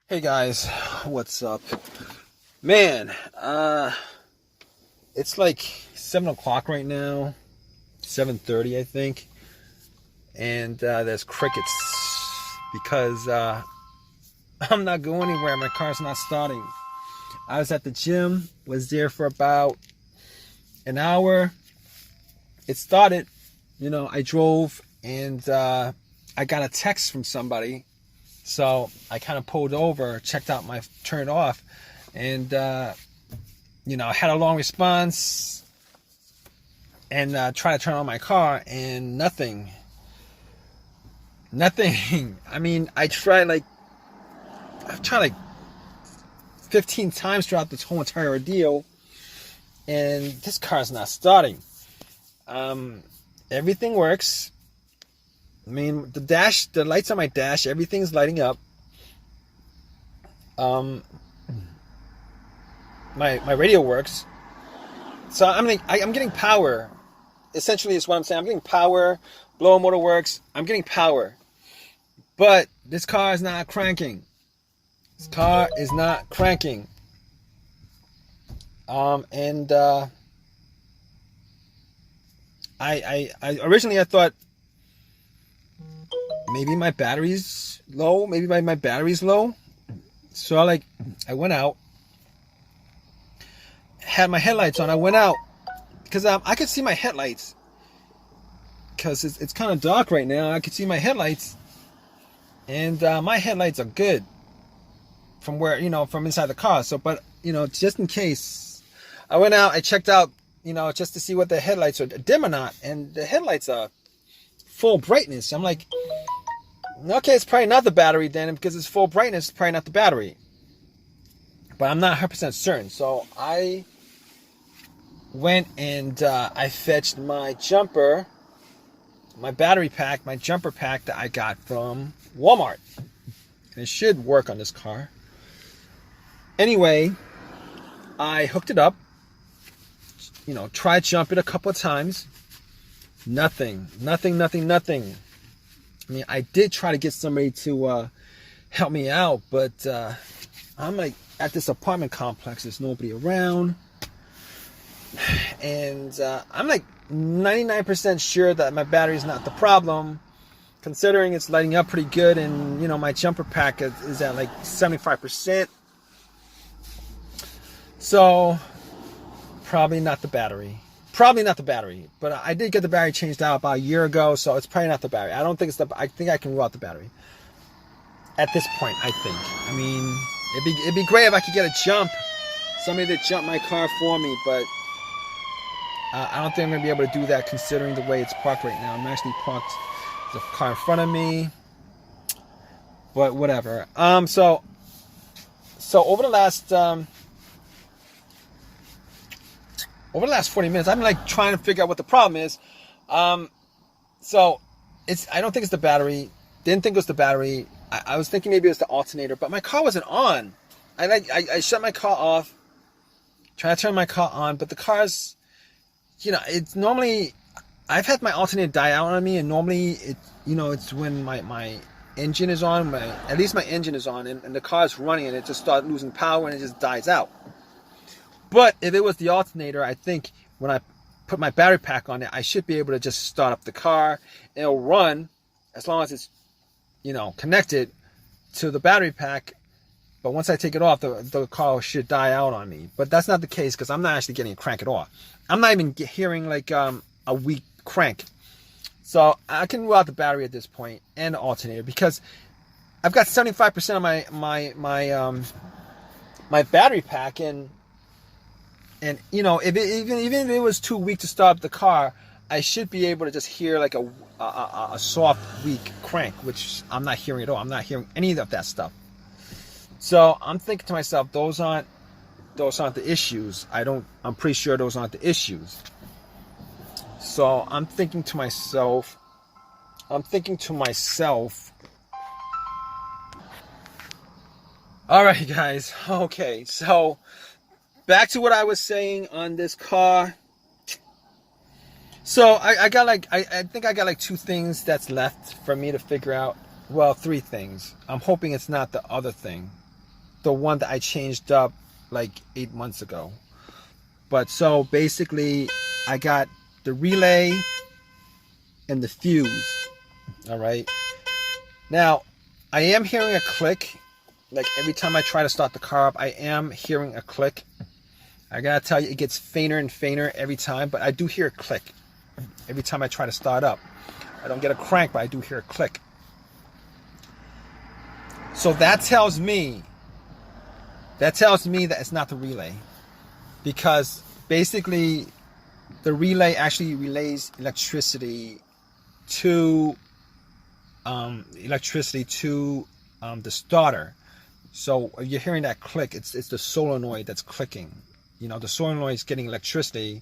Hey guys, what's up? Man, it's like 7 o'clock right now, 7:30 I think, and there's crickets because I'm not going anywhere. My car's not starting. I was at the gym, was there for about an hour. It started, I drove and I got a text from somebody. So I kind of pulled over, turned it off, and I had a long response and tried to turn on my car, and nothing. I mean, I've tried like 15 times throughout this whole entire ordeal, and this car's not starting. Everything works. I mean, the lights on my dash, everything's lighting up. My radio works. So I'm getting power. Essentially, is what I'm saying. I'm getting power. Blower motor works. I'm getting power. But this car is not cranking. I originally I thought maybe my battery's low. So I went out, had my headlights on. I went out because I could see my headlights because it's kind of dark right now. I could see my headlights, and my headlights are good from from inside the car. So, but just in case, I went out. I checked out, just to see what the headlights are dim or not, and the headlights are full brightness. I'm like, okay, it's probably not the battery then, because it's full brightness. It's probably not the battery, but I'm not 100% certain. So I went and I fetched my jumper, my battery pack, my jumper pack that I got from Walmart, and it should work on this car. Anyway, I hooked it up. Tried jump it a couple of times. Nothing. I mean, I did try to get somebody to help me out, but I'm like at this apartment complex. There's nobody around. And I'm like 99% sure that my battery is not the problem, considering it's lighting up pretty good, and my jumper pack is at like 75%. So probably not the battery. But I did get the battery changed out about a year ago, so it's probably not the battery. I think I can rule out the battery at this point. I think. I mean, it'd be great if I could get somebody to jump my car for me, but I don't think I'm gonna be able to do that considering the way it's parked right now. I'm actually parked the car in front of me, but whatever. So over the last 40 minutes, I'm like trying to figure out what the problem is. So I don't think it's the battery. Didn't think it was the battery. I was thinking maybe it was the alternator, but my car wasn't on. I shut my car off, trying to turn my car on, but the car's, it's normally, I've had my alternator die out on me, and normally it's when my engine is on, at least my engine is on, and the car's running, and it just starts losing power and it just dies out. But if it was the alternator, I think when I put my battery pack on it, I should be able to just start up the car. It'll run as long as it's, connected to the battery pack. But once I take it off, the car should die out on me. But that's not the case, because I'm not actually getting a crank at all. I'm not even hearing like a weak crank. So I can rule out the battery at this point and the alternator, because I've got 75% of my battery pack, and even if it was too weak to start up the car, I should be able to just hear like a soft, weak crank, which I'm not hearing at all. I'm not hearing any of that stuff. So I'm thinking to myself, those aren't the issues. I'm pretty sure those aren't the issues. So I'm thinking to myself, all right, guys. Okay, so back to what I was saying on this car. So I think I got like 2 things that's left for me to figure out. Well, 3 things. I'm hoping it's not the other thing. the one that I changed up like 8 months ago. But so basically, I got the relay and the fuse. All right. Now, I am hearing a click. Like every time I try to start the car up, I am hearing a click. I gotta tell you, it gets fainter and fainter every time, but I do hear a click every time I try to start up. I don't get a crank, but I do hear a click. So that tells me that it's not the relay, because basically the relay actually relays electricity to the starter. So you're hearing that click. It's the solenoid that's clicking. You know, the solenoid is getting electricity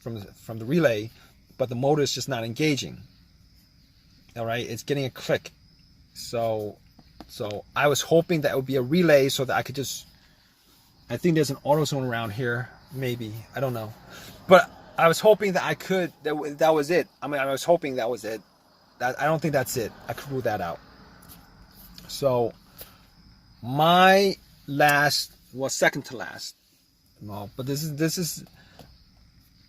from the relay, but the motor is just not engaging. All right, it's getting a click. So I was hoping that it would be a relay so that I could just. I think there's an AutoZone around here, maybe. I don't know, but I was hoping that I could. That was it. I mean, I was hoping that was it. I don't think that's it. I could rule that out. So my last, well, second to last. No, but this is,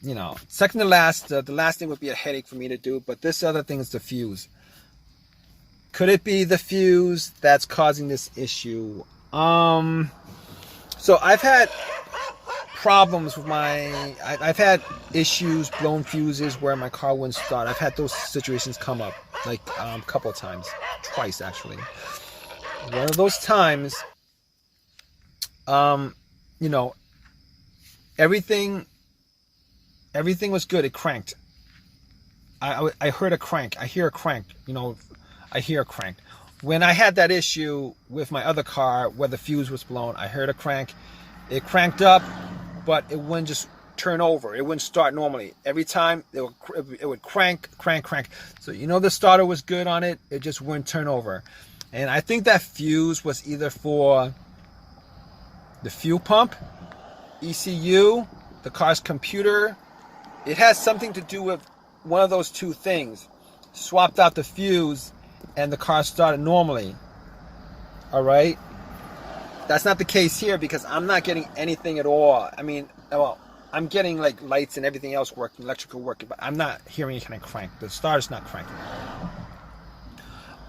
you know, second to last. The last thing would be a headache for me to do, but this other thing is the fuse. Could it be the fuse that's causing this issue? So I've had problems with I've had issues, blown fuses where my car wouldn't start. I've had those situations come up like a couple of times, twice actually. One of those times, you know, everything was good. It cranked. I heard a crank. I hear a crank. You know, I hear a crank. When I had that issue with my other car where the fuse was blown, I heard a crank. It cranked up, but it wouldn't just turn over. It wouldn't start normally. Every time it would crank. So you know the starter was good on it. It just wouldn't turn over. And I think that fuse was either for the fuel pump, ECU, the car's computer. It has something to do with one of those two things. Swapped out the fuse and the car started normally. All right. That's not the case here because I'm not getting anything at all. I mean, well, I'm getting like lights and everything else working, electrical working, but I'm not hearing any kind of crank. The starter's not cranking.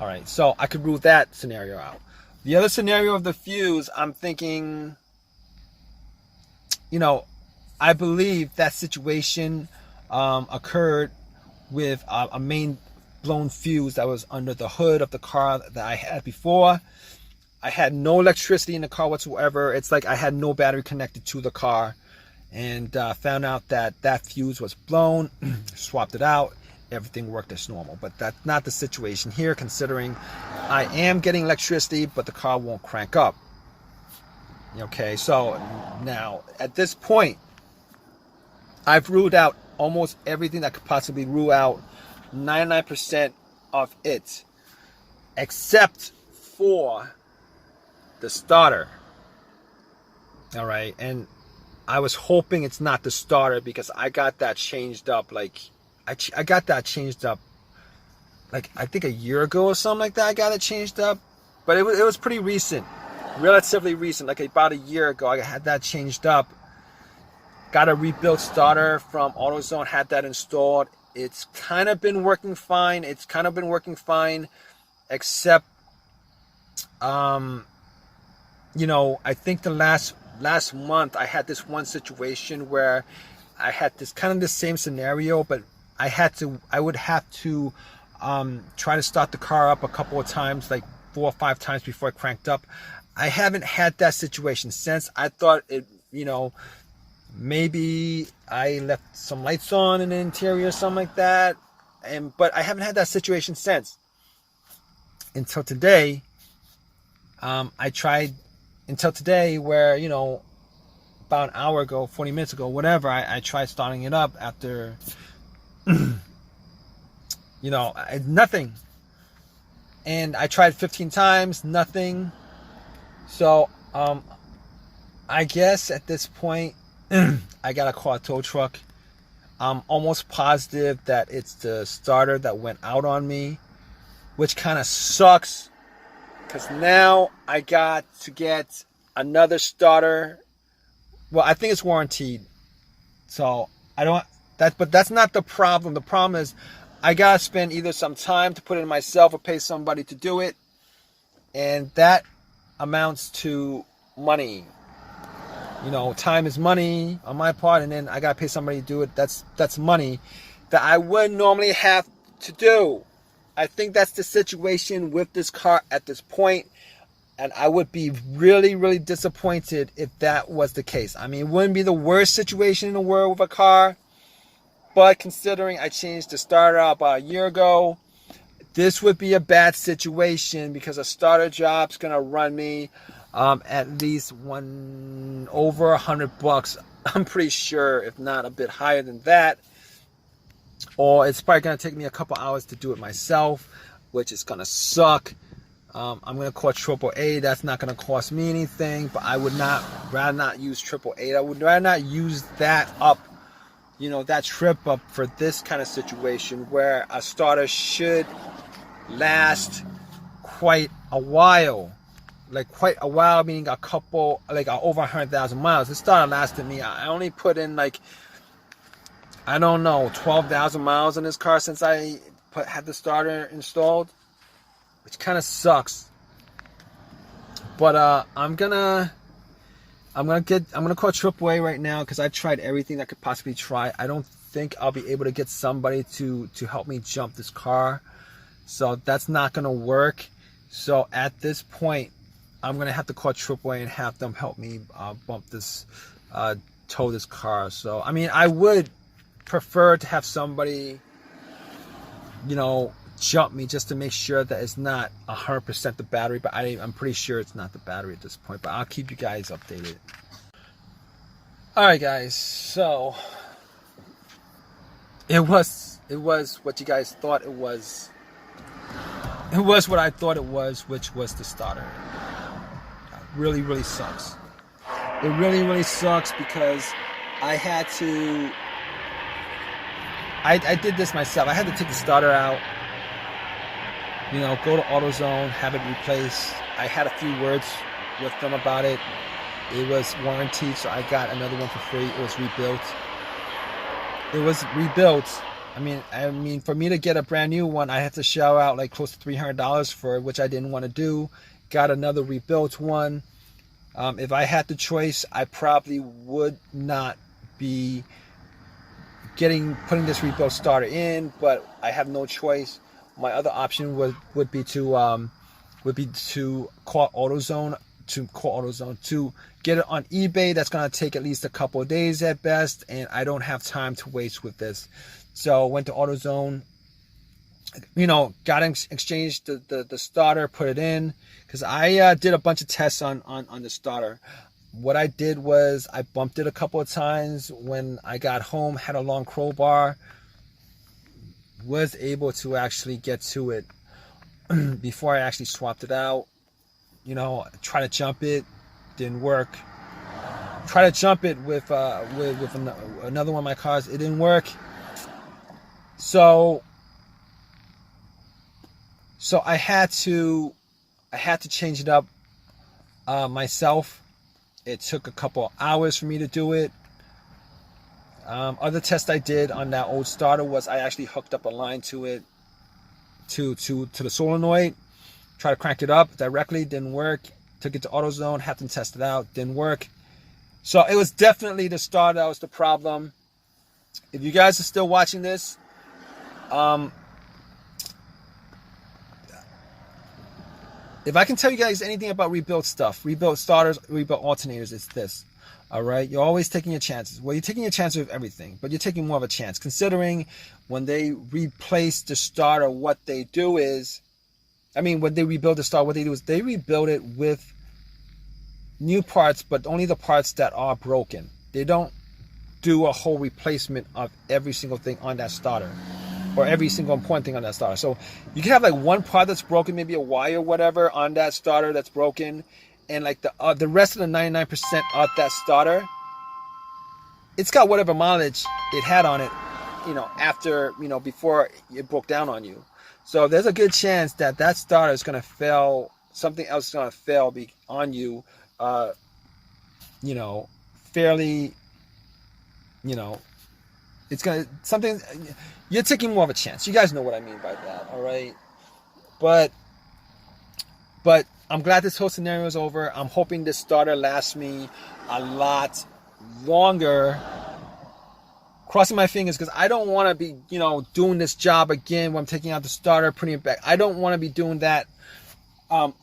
All right, so I could rule that scenario out. The other scenario of the fuse, I'm thinking, you know, I believe that situation occurred with a main blown fuse that was under the hood of the car that I had before. I had no electricity in the car whatsoever. It's like I had no battery connected to the car, and found out that fuse was blown, swapped it out. Everything worked as normal, but that's not the situation here, considering I am getting electricity, but the car won't crank up. Okay, so now at this point, I've ruled out almost everything that could possibly rule out 99% of it, except for the starter. All right, and I was hoping it's not the starter because I got that changed up like. I got that changed up like I think a year ago or something like that. I got it changed up, but it was pretty recent, relatively recent, like about a year ago. I had that changed up. Got a rebuilt starter from AutoZone, had that installed. It's kind of been working fine. Except you know, I think the last month I had this one situation where I had this kind of the same scenario, but I would have to try to start the car up a couple of times, like 4 or 5 times before it cranked up. I haven't had that situation since. I thought it, you know, maybe I left some lights on in the interior or something like that, but I haven't had that situation since. Until today, I tried until today where, you know, about an hour ago, 40 minutes ago, whatever, I tried starting it up after, you know, nothing. And I tried 15 times, nothing. So, I guess at this point, I gotta call a tow truck. I'm almost positive that it's the starter that went out on me, which kind of sucks, because now I got to get another starter. Well, I think it's warranted. So I don't, but that's not the problem. The problem is I got to spend either some time to put it in myself or pay somebody to do it. And that amounts to money. You know, time is money on my part, and then I got to pay somebody to do it. That's money that I would normally have to do. I think that's the situation with this car at this point, and I would be really, really disappointed if that was the case. I mean, it wouldn't be the worst situation in the world with a car, but considering I changed the starter out about a year ago, this would be a bad situation because a starter job's gonna run me at least over $100. I'm pretty sure, if not a bit higher than that. Or it's probably going to take me a couple hours to do it myself, which is going to suck. I'm going to call AAA. That's not going to cost me anything, but I would rather not use AAA. I would rather not use that up, you know, that trip up for this kind of situation where a starter should last quite a while. Like quite a while, meaning a couple, like over 100,000 miles. This starter lasted me, I only put in like, I don't know, 12,000 miles in this car since I had the starter installed, which kind of sucks. But I'm gonna call AAA right now because I tried everything I could possibly try. I don't think I'll be able to get somebody to help me jump this car, so that's not gonna work. So at this point, I'm gonna have to call AAA and have them help me tow this car. So I mean, I would prefer to have somebody, you know, jump me just to make sure that it's not 100% the battery, but I'm pretty sure it's not the battery at this point, but I'll keep you guys updated. All right, guys, so it was what you guys thought it was. It was what I thought it was, which was the starter. Really, really sucks. It really, really sucks because I had to, I did this myself. I had to take the starter out, you know, go to AutoZone, have it replaced. I had a few words with them about it. It was warranted, so I got another one for free. It was rebuilt. I mean, for me to get a brand new one, I had to shell out like close to $300 for it, which I didn't want to do. Got another rebuilt one. If I had the choice, I probably would not be putting this rebuilt starter in, but I have no choice. My other option would be to call AutoZone to get it on eBay. That's gonna take at least a couple of days at best, and I don't have time to waste with this. So went to AutoZone, you know, exchanged the starter, put it in, because I did a bunch of tests on the starter. What I did was I bumped it a couple of times when I got home, had a long crowbar, was able to actually get to it before I actually swapped it out. You know, try to jump it, didn't work. Try to jump it with another one of my cars, it didn't work. So I had to change it up myself. It took a couple of hours for me to do it. Other test I did on that old starter was I actually hooked up a line to it, to the solenoid. Tried to crank it up directly, didn't work. Took it to AutoZone, had them test it out, didn't work. So it was definitely the starter that was the problem. If you guys are still watching this, if I can tell you guys anything about rebuilt stuff, rebuilt starters, rebuilt alternators, it's this. All right, you're always taking your chances. Well, you're taking your chances with everything, but you're taking more of a chance. Considering when they replace the starter, what they do is, when they rebuild the starter, what they do is they rebuild it with new parts, but only the parts that are broken. They don't do a whole replacement of every single thing on that starter, or every single important thing on that starter. So you can have like one part that's broken, maybe a wire or whatever on that starter that's broken, and like the rest of the 99% of that starter, it's got whatever mileage it had on it, before it broke down on you. So there's a good chance that starter is going to fail. Something else is going to fail on you you know, fairly, you know, it's gonna something. You're taking more of a chance. You guys know what I mean by that, all right? But I'm glad this whole scenario is over. I'm hoping this starter lasts me a lot longer. Crossing my fingers, because I don't want to be, you know, doing this job again when I'm taking out the starter, putting it back. I don't want to be doing that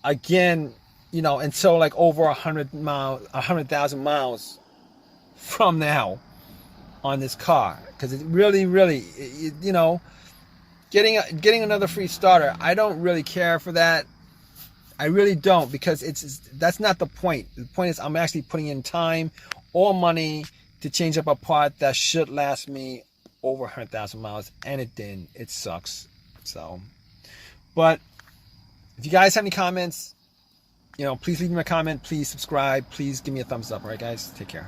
again, you know, until like over 100,000 miles from now on this car, because it really, you know, getting another free starter, I don't really care for that. I really don't, because that's not the point. The point is I'm actually putting in time or money to change up a part that should last me over 100,000 miles, and it didn't. It sucks. So, but if you guys have any comments, you know, please leave me a comment. Please subscribe. Please give me a thumbs up. All right, guys, take care.